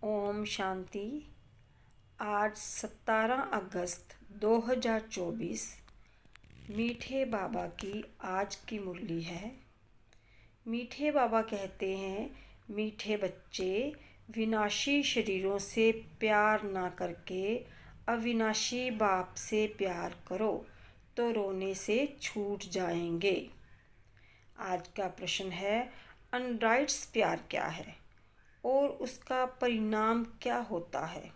ओम शांति। आज 17 अगस्त 2024 मीठे बाबा की आज की मुरली है। मीठे बाबा कहते हैं, मीठे बच्चे, विनाशी शरीरों से प्यार ना करके अविनाशी बाप से प्यार करो तो रोने से छूट जाएंगे। आज का प्रश्न है, अनराइट्स प्यार क्या है और उसका परिणाम क्या होता है?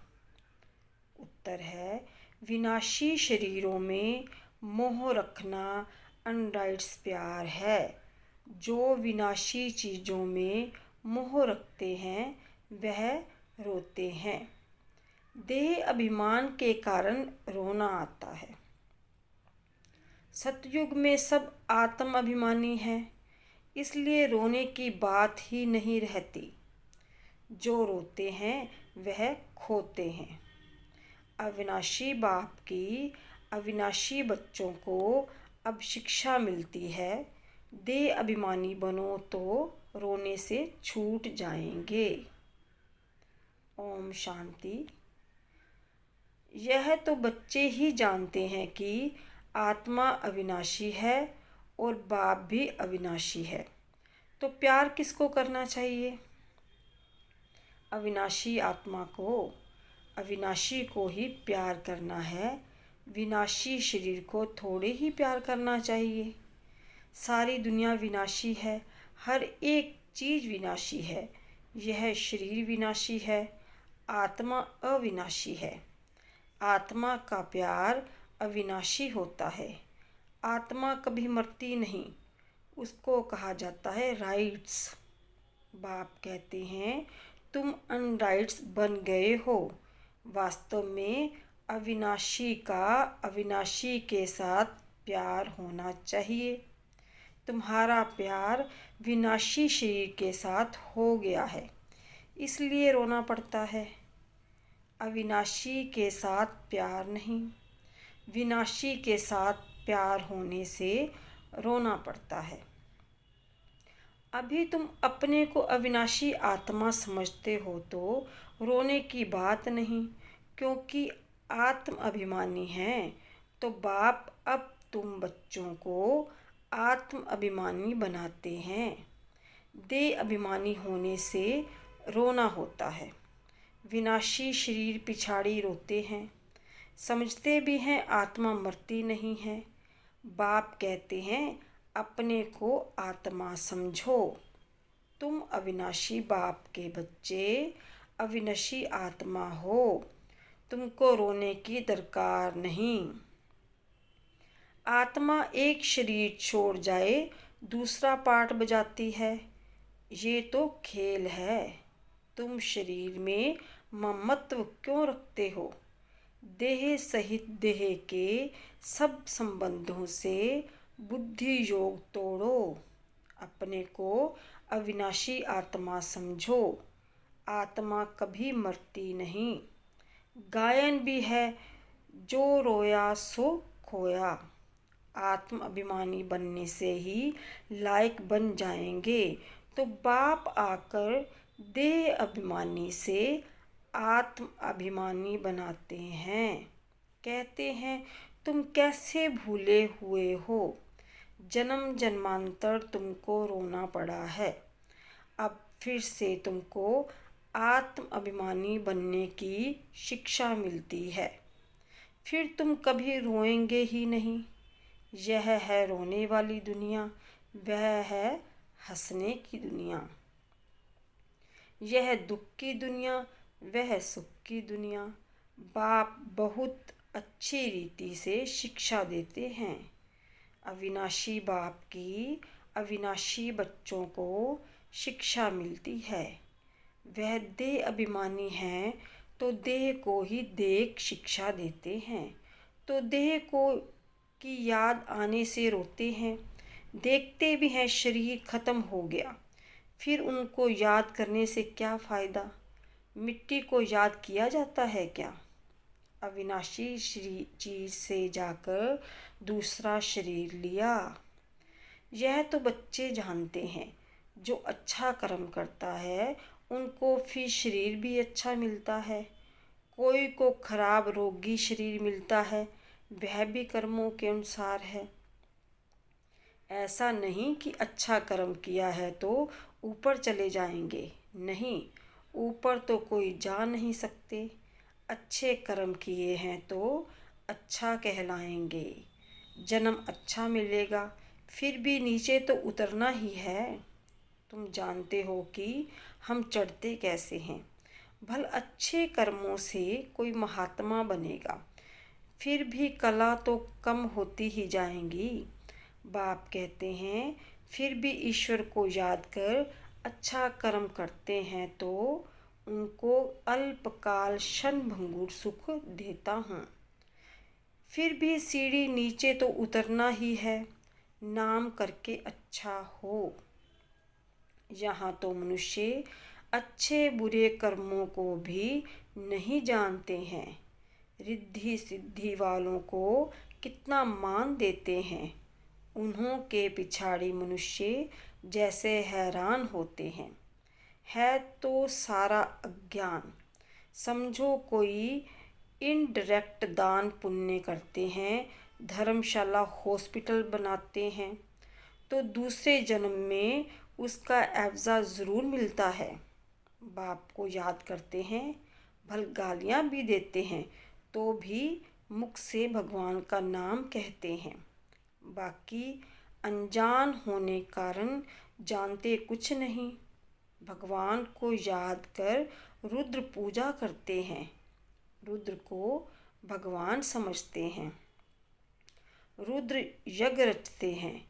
उत्तर है, विनाशी शरीरों में मोह रखना अनराइट्स प्यार है। जो विनाशी चीज़ों में मोह रखते हैं वह रोते हैं। देह अभिमान के कारण रोना आता है। सतयुग में सब आत्म अभिमानी हैं, इसलिए रोने की बात ही नहीं रहती। जो रोते हैं वह खोते हैं। अविनाशी बाप की अविनाशी बच्चों को अब शिक्षा मिलती है, देह अभिमानी बनो तो रोने से छूट जाएंगे। ओम शांति। यह तो बच्चे ही जानते हैं कि आत्मा अविनाशी है और बाप भी अविनाशी है, तो प्यार किसको करना चाहिए? अविनाशी आत्मा को, अविनाशी को ही प्यार करना है। विनाशी शरीर को थोड़े ही प्यार करना चाहिए। सारी दुनिया विनाशी है, हर एक चीज़ विनाशी है। यह शरीर विनाशी है, आत्मा अविनाशी है। आत्मा का प्यार अविनाशी होता है। आत्मा कभी मरती नहीं, उसको कहा जाता है राइट्स। बाप कहते हैं, तुम अनराइट्स बन गए हो। वास्तव में अविनाशी का अविनाशी के साथ प्यार होना चाहिए। तुम्हारा प्यार विनाशी शरीर के साथ हो गया है, इसलिए रोना पड़ता है। अविनाशी के साथ प्यार नहीं, विनाशी के साथ प्यार होने से रोना पड़ता है। अभी तुम अपने को अविनाशी आत्मा समझते हो तो रोने की बात नहीं, क्योंकि आत्म अभिमानी हैं। तो बाप अब तुम बच्चों को आत्म अभिमानी बनाते हैं। देह अभिमानी होने से रोना होता है। विनाशी शरीर पिछाड़ी रोते हैं, समझते भी हैं आत्मा मरती नहीं है। बाप कहते हैं, अपने को आत्मा समझो। तुम अविनाशी बाप के बच्चे, अविनाशी आत्मा हो। तुमको रोने की दरकार नहीं। आत्मा एक शरीर छोड़ जाए दूसरा पार्ट बजाती है, ये तो खेल है। तुम शरीर में ममत्व क्यों रखते हो? देह सहित देह के सब संबंधों से बुद्धि योग तोड़ो। अपने को अविनाशी आत्मा समझो। आत्मा कभी मरती नहीं। गायन भी है, जो रोया सो खोया। आत्म अभिमानी बनने से ही लायक बन जाएंगे। तो बाप आकर देह अभिमानी से आत्म अभिमानी बनाते हैं। कहते हैं, तुम कैसे भूले हुए हो? जन्म जन्मांतर तुमको रोना पड़ा है। अब फिर से तुमको आत्म अभिमानी बनने की शिक्षा मिलती है। फिर तुम कभी रोएंगे ही नहीं। यह है रोने वाली दुनिया, वह है हंसने की दुनिया। यह दुख की दुनिया, वह सुख की दुनिया। बाप बहुत अच्छी रीति से शिक्षा देते हैं। अविनाशी बाप की अविनाशी बच्चों को शिक्षा मिलती है। वह देह अभिमानी हैं तो देह को ही देख शिक्षा देते हैं। तो देह को की याद आने से रोते हैं। देखते भी हैं शरीर खत्म हो गया, फिर उनको याद करने से क्या फ़ायदा? मिट्टी को याद किया जाता है क्या? अविनाशी चीज़ से जाकर दूसरा शरीर लिया। यह तो बच्चे जानते हैं। जो अच्छा कर्म करता है उनको फिर शरीर भी अच्छा मिलता है। कोई को खराब रोगी शरीर मिलता है, वह भी कर्मों के अनुसार है। ऐसा नहीं कि अच्छा कर्म किया है तो ऊपर चले जाएंगे, नहीं, ऊपर तो कोई जा नहीं सकते। अच्छे कर्म किए हैं तो अच्छा कहलाएंगे, जन्म अच्छा मिलेगा। फिर भी नीचे तो उतरना ही है। तुम जानते हो कि हम चढ़ते कैसे हैं। भल अच्छे कर्मों से कोई महात्मा बनेगा, फिर भी कला तो कम होती ही जाएंगी। बाप कहते हैं फिर भी ईश्वर को याद कर अच्छा कर्म करते हैं तो उनको अल्पकाल क्षणभंगुर सुख देता हूँ। फिर भी सीढ़ी नीचे तो उतरना ही है, नाम करके अच्छा हो। यहाँ तो मनुष्य अच्छे बुरे कर्मों को भी नहीं जानते हैं। रिद्धि सिद्धि वालों को कितना मान देते हैं, उन्हों के पिछाड़ी मनुष्य जैसे हैरान होते हैं। है तो सारा अज्ञान। समझो कोई इनडायरेक्ट दान पुण्य करते हैं, धर्मशाला हॉस्पिटल बनाते हैं, तो दूसरे जन्म में उसका एवज़ा ज़रूर मिलता है। बाप को याद करते हैं, भल गालियाँ भी देते हैं तो भी मुख से भगवान का नाम कहते हैं। बाकी अनजान होने कारण जानते कुछ नहीं। भगवान को याद कर रुद्र पूजा करते हैं, रुद्र को भगवान समझते हैं। रुद्र यज्ञ रचते हैं,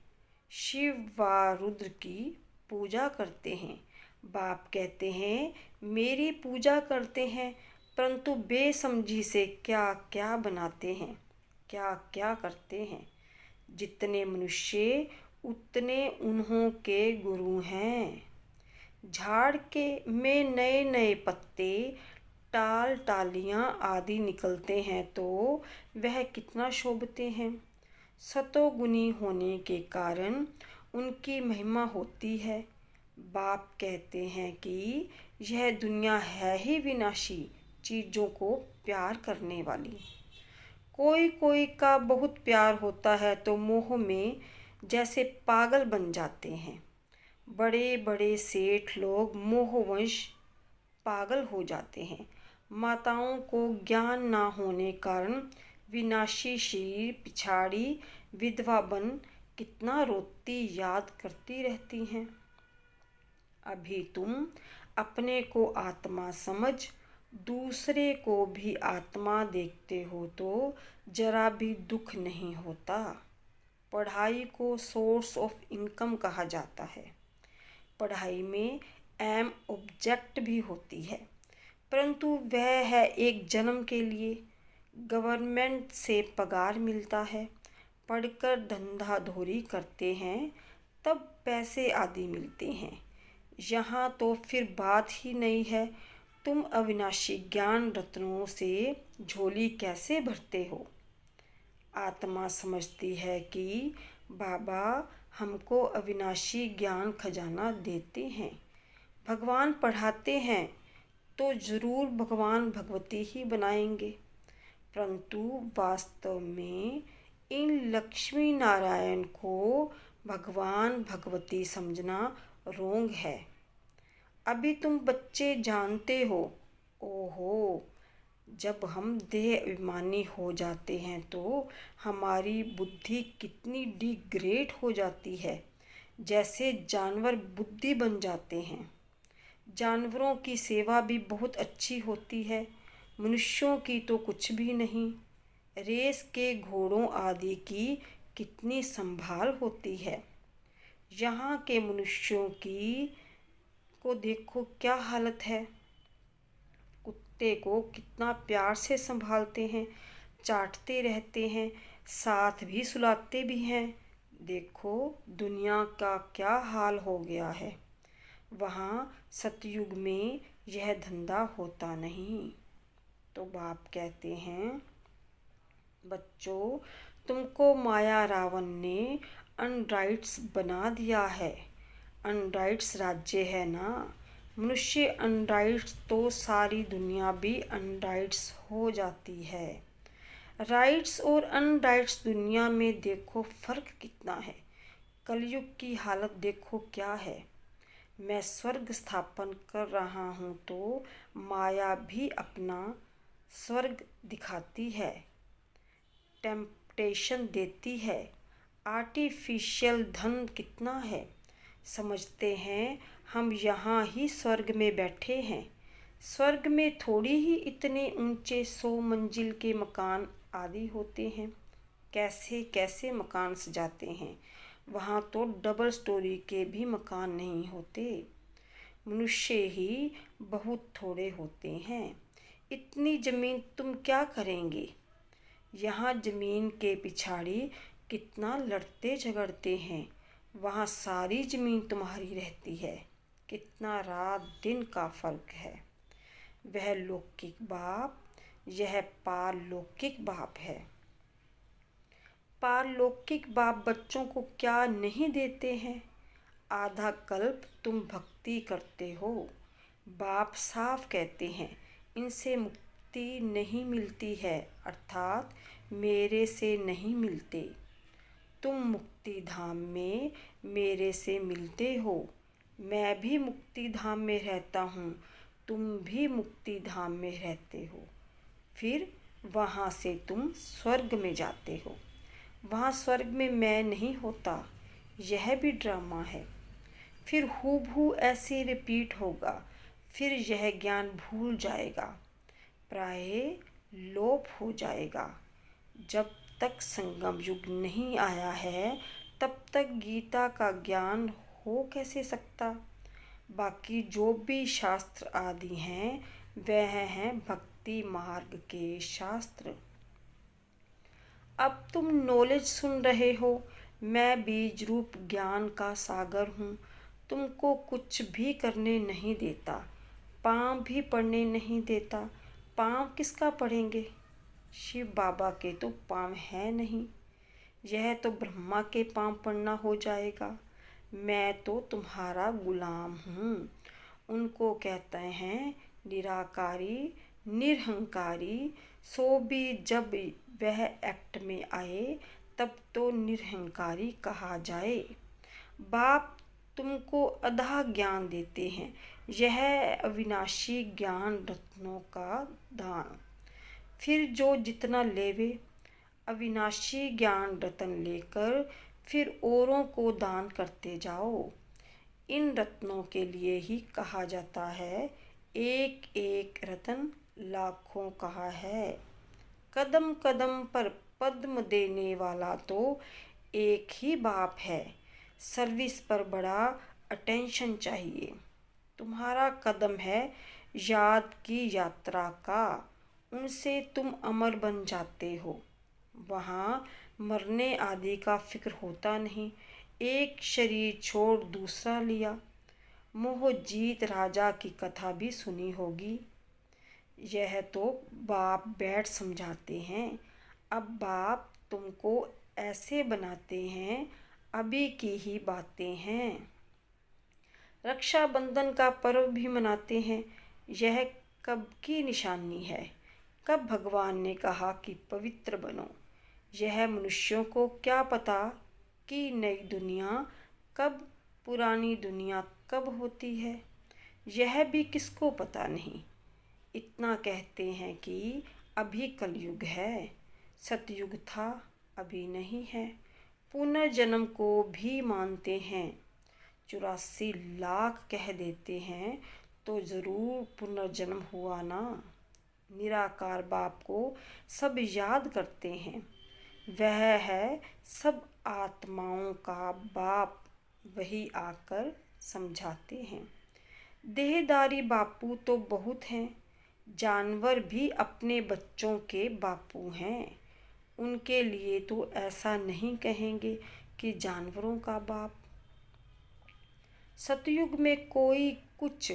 शिव व रुद्र की पूजा करते हैं। बाप कहते हैं मेरी पूजा करते हैं, परंतु बेसमझी से क्या क्या बनाते हैं, क्या क्या करते हैं। जितने मनुष्य उतने उन्हों के गुरु हैं। झाड़ के में नए नए पत्ते, टाल टालियाँ आदि निकलते हैं तो वह कितना शोभते हैं। सतोगुनी होने के कारण उनकी महिमा होती है। बाप कहते हैं कि यह दुनिया है ही विनाशी, चीज़ों को प्यार करने वाली। कोई कोई का बहुत प्यार होता है तो मोह में जैसे पागल बन जाते हैं। बड़े बड़े सेठ लोग मोहवश पागल हो जाते हैं। माताओं को ज्ञान ना होने कारण विनाशी शरीर पिछाड़ी विधवा बन कितना रोती याद करती रहती हैं। अभी तुम अपने को आत्मा समझ दूसरे को भी आत्मा देखते हो तो जरा भी दुख नहीं होता। पढ़ाई को सोर्स ऑफ इनकम कहा जाता है। पढ़ाई में एम ऑब्जेक्ट भी होती है, परंतु वह है एक जन्म के लिए। गवर्नमेंट से पगार मिलता है, पढ़कर धंधा धोरी करते हैं तब पैसे आदि मिलते हैं। यहाँ तो फिर बात ही नहीं है। तुम अविनाशी ज्ञान रत्नों से झोली कैसे भरते हो। आत्मा समझती है कि बाबा हमको अविनाशी ज्ञान खजाना देते हैं। भगवान पढ़ाते हैं तो ज़रूर भगवान भगवती ही बनाएंगे, परंतु वास्तव में इन लक्ष्मी नारायण को भगवान भगवती समझना रोंग है। अभी तुम बच्चे जानते हो। ओहो, जब हम देह अभिमानी हो जाते हैं तो हमारी बुद्धि कितनी डिग्रेड हो जाती है, जैसे जानवर बुद्धि बन जाते हैं। जानवरों की सेवा भी बहुत अच्छी होती है, मनुष्यों की तो कुछ भी नहीं। रेस के घोड़ों आदि की कितनी संभाल होती है। यहाँ के मनुष्यों की को देखो क्या हालत है। कुत्ते को कितना प्यार से संभालते हैं, चाटते रहते हैं, साथ भी सुलाते भी हैं। देखो दुनिया का क्या हाल हो गया है। वहाँ सतयुग में यह धंधा होता नहीं। तो बाप कहते हैं बच्चों, तुमको माया रावण ने अनराइट्स बना दिया है। अनराइट्स राज्य है ना, मनुष्य अनराइट्स तो सारी दुनिया भी अनराइट्स हो जाती है। राइट्स और अनराइट्स दुनिया में देखो फ़र्क कितना है। कलयुग की हालत देखो क्या है। मैं स्वर्ग स्थापन कर रहा हूँ तो माया भी अपना स्वर्ग दिखाती है, टेम्पटेशन देती है। आर्टिफिशियल धन कितना है, समझते हैं हम यहाँ ही स्वर्ग में बैठे हैं। स्वर्ग में थोड़ी ही इतने ऊंचे 100 मंजिल के मकान आदि होते हैं। कैसे कैसे मकान सजाते हैं, वहाँ तो डबल स्टोरी के भी मकान नहीं होते। मनुष्य ही बहुत थोड़े होते हैं। इतनी ज़मीन तुम क्या करेंगे। यहाँ ज़मीन के पिछाड़ी कितना लड़ते झगड़ते हैं, वहाँ सारी ज़मीन तुम्हारी रहती है। कितना रात दिन का फ़र्क है। वह लौकिक बाप, यह पारलौकिक बाप है। पारलौकिक बाप बच्चों को क्या नहीं देते हैं। आधा कल्प तुम भक्ति करते हो। बाप साफ कहते हैं इनसे मुक्ति नहीं मिलती है, अर्थात मेरे से नहीं मिलते। तुम मुक्ति धाम में मेरे से मिलते हो। मैं भी मुक्ति धाम में रहता हूँ, तुम भी मुक्ति धाम में रहते हो। फिर वहाँ से तुम स्वर्ग में जाते हो। वहाँ स्वर्ग में मैं नहीं होता, यह भी ड्रामा है। फिर हूबहू ऐसे रिपीट होगा। फिर यह ज्ञान भूल जाएगा, प्राय लोप हो जाएगा। जब तक संगम युग नहीं आया है तब तक गीता का ज्ञान हो कैसे सकता। बाकी जो भी शास्त्र आदि हैं वह हैं भक्ति मार्ग के शास्त्र। अब तुम नॉलेज सुन रहे हो। मैं बीज रूप ज्ञान का सागर हूँ। तुमको कुछ भी करने नहीं देता, पाँव भी पढ़ने नहीं देता। पाँव किसका पढ़ेंगे, शिव बाबा के तो पाँव हैं नहीं। यह तो ब्रह्मा के पाँव पढ़ना हो जाएगा। मैं तो तुम्हारा गुलाम हूँ। उनको कहते हैं निराकारी निरहंकारी। सो भी जब वह एक्ट में आए तब तो निरहंकारी कहा जाए। बाप तुमको अधा ज्ञान देते हैं, यह अविनाशी ज्ञान रत्नों का दान। फिर जो जितना लेवे, अविनाशी ज्ञान रत्न लेकर फिर औरों को दान करते जाओ। इन रत्नों के लिए ही कहा जाता है एक एक रत्न लाखों कहा है। कदम कदम पर पद्म देने वाला तो एक ही बाप है। सर्विस पर बड़ा अटेंशन चाहिए। तुम्हारा कदम है याद की यात्रा का, उनसे तुम अमर बन जाते हो। वहाँ मरने आदि का फिक्र होता नहीं। एक शरीर छोड़ दूसरा लिया। मोहजीत राजा की कथा भी सुनी होगी। यह तो बाप बैठ समझाते हैं। अब बाप तुमको ऐसे बनाते हैं, अभी की ही बातें हैं। रक्षाबंधन का पर्व भी मनाते हैं। यह कब की निशानी है, कब भगवान ने कहा कि पवित्र बनो। यह मनुष्यों को क्या पता कि नई दुनिया कब, पुरानी दुनिया कब होती है, यह भी किसको पता नहीं। इतना कहते हैं कि अभी कलयुग है, सतयुग था अभी नहीं है। पुनर्जन्म को भी मानते हैं। 84 लाख कह देते हैं तो ज़रूर पुनर्जन्म हुआ ना। निराकार बाप को सब याद करते हैं। वह है सब आत्माओं का बाप, वही आकर समझाते हैं। देहदारी बापू तो बहुत हैं। जानवर भी अपने बच्चों के बापू हैं। उनके लिए तो ऐसा नहीं कहेंगे कि जानवरों का बाप। सतयुग में कोई कुछ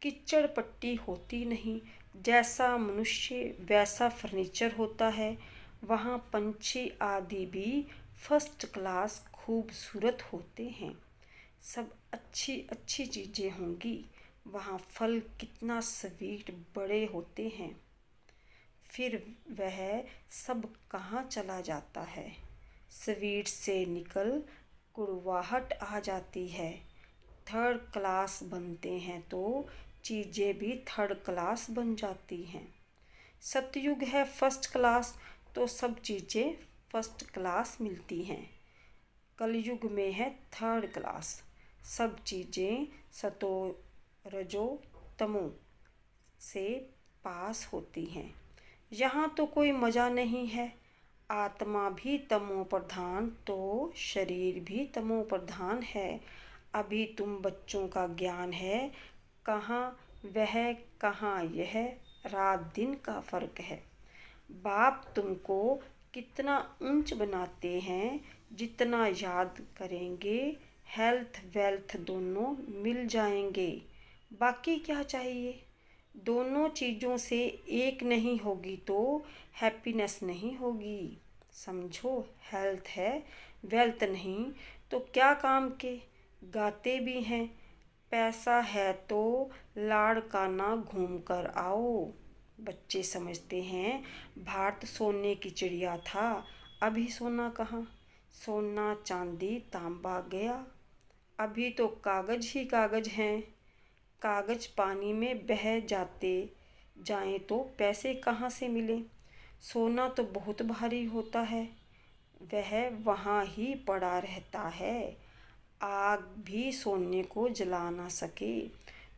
कीचड़ पट्टी होती नहीं। जैसा मनुष्य वैसा फर्नीचर होता है। वहाँ पंछी आदि भी फर्स्ट क्लास खूबसूरत होते हैं। सब अच्छी अच्छी चीज़ें होंगी। वहाँ फल कितना स्वीट बड़े होते हैं। फिर वह सब कहाँ चला जाता है। स्वीट से निकल कड़वाहट आ जाती है। थर्ड क्लास बनते हैं तो चीज़ें भी थर्ड क्लास बन जाती हैं। सतयुग है फर्स्ट क्लास तो सब चीज़ें फर्स्ट क्लास मिलती हैं। कलयुग में है थर्ड क्लास, सब चीज़ें सतो रजो तमो से पास होती हैं। यहाँ तो कोई मज़ा नहीं है। आत्मा भी तमो प्रधान तो शरीर भी तमो प्रधान है। अभी तुम बच्चों का ज्ञान है, कहाँ वह कहाँ यह, रात दिन का फ़र्क है। बाप तुमको कितना ऊंच बनाते हैं, जितना याद करेंगे हेल्थ वेल्थ दोनों मिल जाएंगे। बाकी क्या चाहिए। दोनों चीज़ों से एक नहीं होगी तो हैप्पीनेस नहीं होगी। समझो, हेल्थ है वेल्थ नहीं तो क्या काम के। गाते भी हैं, पैसा है तो लाड़काना घूम कर आओ। बच्चे समझते हैं भारत सोने की चिड़िया था, अभी सोना कहाँ। सोना चांदी तांबा गया, अभी तो कागज़ ही कागज़ हैं। कागज़ पानी में बह जाते जाएं तो पैसे कहाँ से मिले। सोना तो बहुत भारी होता है, वह वहाँ ही पड़ा रहता है। आग भी सोने को जला ना सके।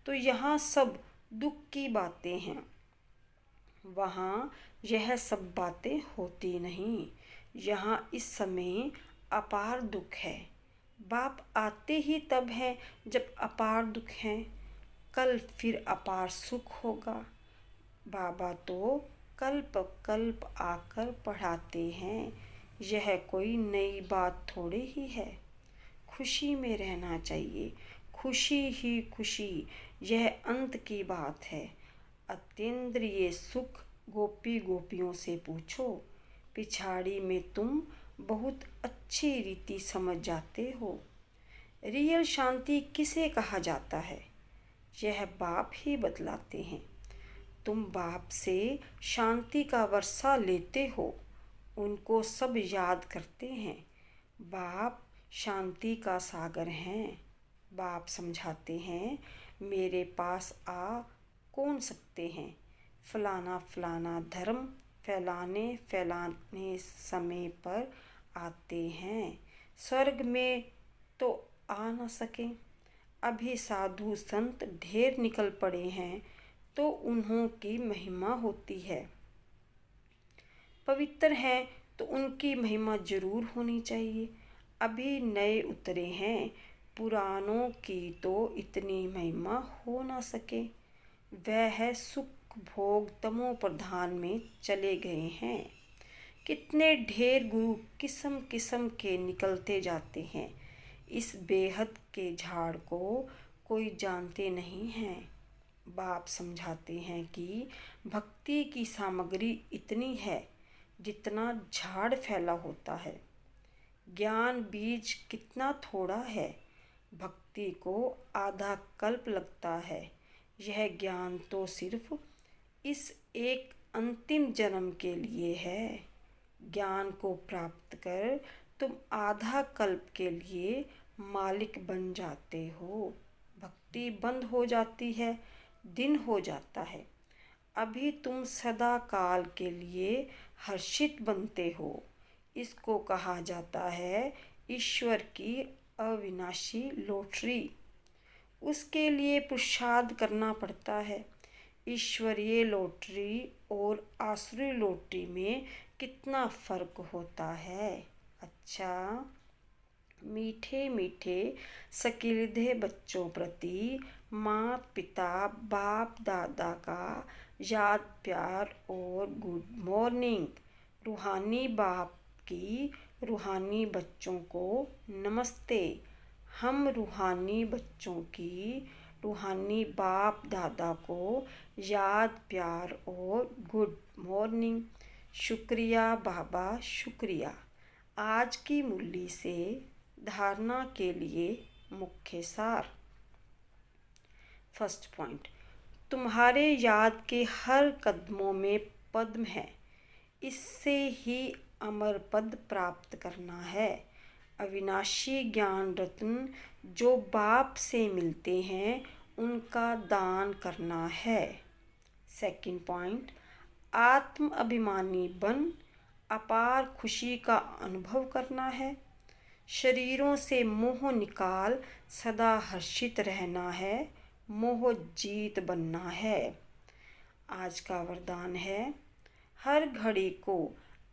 तो यहाँ सब दुख की बातें हैं, वहाँ यह सब बातें होती नहीं। यहाँ इस समय अपार दुख है। बाप आते ही तब है जब अपार दुख है। कल फिर अपार सुख होगा। बाबा तो कल्प कल्प आकर पढ़ाते हैं, यह कोई नई बात थोड़ी ही है। खुशी में रहना चाहिए, खुशी ही खुशी, यह अंत की बात है। अतीन्द्रिय सुख गोपी गोपियों से पूछो, पिछाड़ी में तुम बहुत अच्छी रीति समझ जाते हो। रियल शांति किसे कहा जाता है, यह बाप ही बतलाते हैं। तुम बाप से शांति का वर्षा लेते हो, उनको सब याद करते हैं। बाप शांति का सागर हैं। बाप समझाते हैं, मेरे पास आ कौन सकते हैं। फलाना फलाना धर्म फैलाने समय पर आते हैं। स्वर्ग में तो आ न सके। अभी साधु संत ढेर निकल पड़े हैं तो उन्हों की महिमा होती है। पवित्र हैं तो उनकी महिमा जरूर होनी चाहिए। अभी नए उतरे हैं, पुरानों की तो इतनी महिमा हो ना सके। वह है सुख भोग तमो प्रधान में चले गए हैं। कितने ढेर गुरु किस्म किस्म के निकलते जाते हैं। इस बेहद के झाड़ को कोई जानते नहीं हैं। बाप समझाते हैं कि भक्ति की सामग्री इतनी है जितना झाड़ फैला होता है। ज्ञान बीज कितना थोड़ा है, भक्ति को आधा कल्प लगता है। यह ज्ञान तो सिर्फ इस एक अंतिम जन्म के लिए है। ज्ञान को प्राप्त कर तुम आधा कल्प के लिए मालिक बन जाते हो। भक्ति बंद हो जाती है, दिन हो जाता है। अभी तुम सदा काल के लिए हर्षित बनते हो। इसको कहा जाता है ईश्वर की अविनाशी लॉटरी। उसके लिए पुरुषार्थ करना पड़ता है। ईश्वरीय लॉटरी और आसुरी लॉटरी में कितना फ़र्क होता है। अच्छा, मीठे मीठे सकीर्दे बच्चों प्रति माता पिता बाप दादा का याद प्यार और गुड मॉर्निंग। रूहानी बाप की रूहानी बच्चों को नमस्ते। हम रूहानी बच्चों की रूहानी बाप दादा को याद प्यार और गुड मॉर्निंग। शुक्रिया बाबा शुक्रिया। आज की मुरली से धारणा के लिए मुख्य सार। फर्स्ट पॉइंट, तुम्हारे याद के हर कदमों में पद्म है, इससे ही अमर पद प्राप्त करना है। अविनाशी ज्ञान रत्न जो बाप से मिलते हैं उनका दान करना है। सेकंड पॉइंट, आत्म अभिमानी बन अपार खुशी का अनुभव करना है। शरीरों से मोह निकाल सदा हर्षित रहना है, मोह जीत बनना है। आज का वरदान है, हर घड़ी को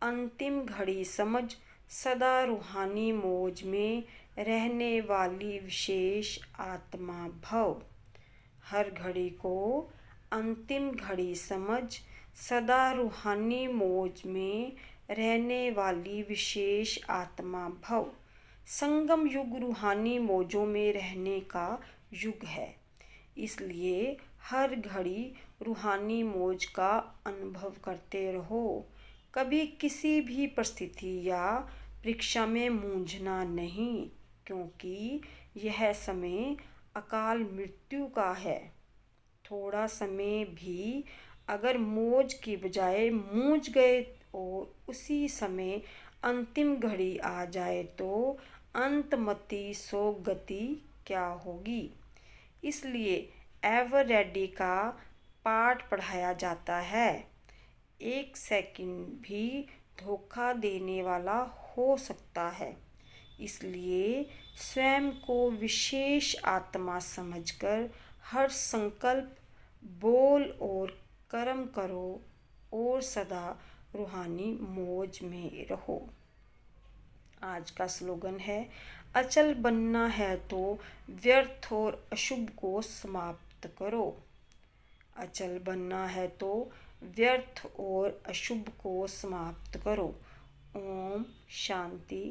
अंतिम घड़ी समझ सदा रूहानी मौज में रहने वाली विशेष आत्मा भव। हर घड़ी को अंतिम घड़ी समझ सदा रूहानी मौज में रहने वाली विशेष आत्मा भव। संगम युग रूहानी मौजों में रहने का युग है, इसलिए हर घड़ी रूहानी मौज का अनुभव करते रहो। कभी किसी भी परिस्थिति या परीक्षा में मूंझना नहीं, क्योंकि यह समय अकाल मृत्यु का है। थोड़ा समय भी अगर मौज की बजाय मूंझ गए और उसी समय अंतिम घड़ी आ जाए तो अंतमति सो गति क्या होगी। इसलिए एवर रेडी का पाठ पढ़ाया जाता है। एक सेकंड भी धोखा देने वाला हो सकता है, इसलिए स्वयं को विशेष आत्मा समझकर हर संकल्प, बोल और कर्म करो और सदा रूहानी मौज में रहो। आज का स्लोगन है, अचल बनना है तो व्यर्थ और अशुभ को समाप्त करो। अचल बनना है तो व्यर्थ और अशुभ को समाप्त करो। ओम शांति।